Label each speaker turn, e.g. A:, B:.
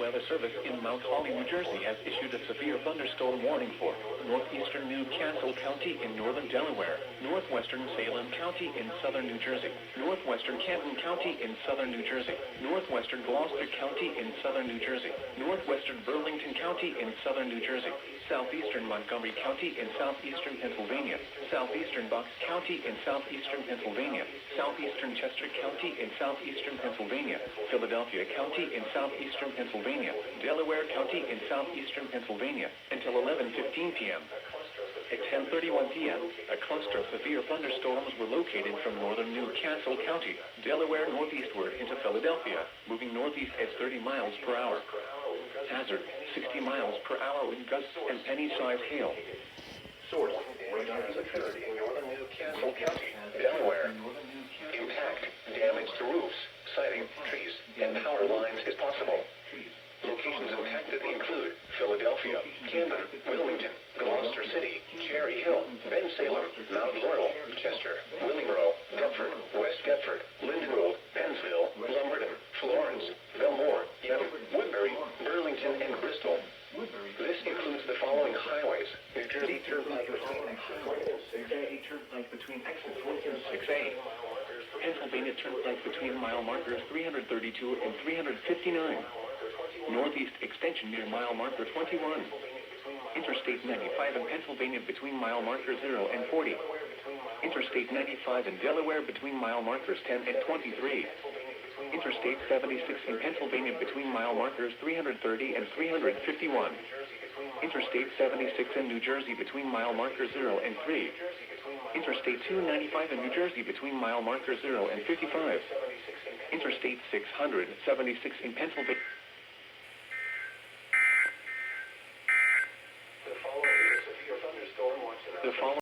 A: Weather Service in Mount Holly, New Jersey has issued a severe thunderstorm warning for northeastern Newcastle County in northern Delaware, northwestern Salem County in southern New Jersey, northwestern Canton County in southern New Jersey, northwestern Gloucester County in southern New Jersey, northwestern Burlington County in southern New Jersey, southeastern Montgomery County in southeastern Pennsylvania, southeastern Bucks County in southeastern Pennsylvania, southeastern Chester County in southeastern Pennsylvania, Philadelphia County in southeastern Pennsylvania, Delaware County in southeastern Pennsylvania, until 11:15 p.m. At 10:31 p.m., a cluster of severe thunderstorms were located from northern Newcastle County, Delaware northeastward into Philadelphia, moving northeast at 30 miles per hour. Hazard, 60 miles per hour with gusts and penny-sized hail. Source, radar has occurred in northern Newcastle County, Delaware. Impact, damage to roofs, siding, trees, and power lines is possible. Locations impacted include Philadelphia, Camden, Wilmington, Gloucester City, Cherry Hill, Ben Salem, Mount Laurel, Chester, Willingboro, Deptford, West Deptford, Linden Road, Pennsville, Lumberton, Florence, Belmore, Yellow, Woodbury, Burlington, and Bristol. This includes the following highways: New Jersey Turnpike between exit 4 and 6A, Pennsylvania Turnpike between mile markers 332 and 359, Northeast Extension near mile marker 21, Interstate 95 in Pennsylvania between mile markers 0 and 40, Interstate 95 in Delaware between mile markers 10 and 23, Interstate 76 in Pennsylvania between mile markers 330 and 351, Interstate 76 in New Jersey between mile markers 0 and 3, Interstate 295 in New Jersey between mile markers 0 and 55, Interstate 676 in Pennsylvania. The following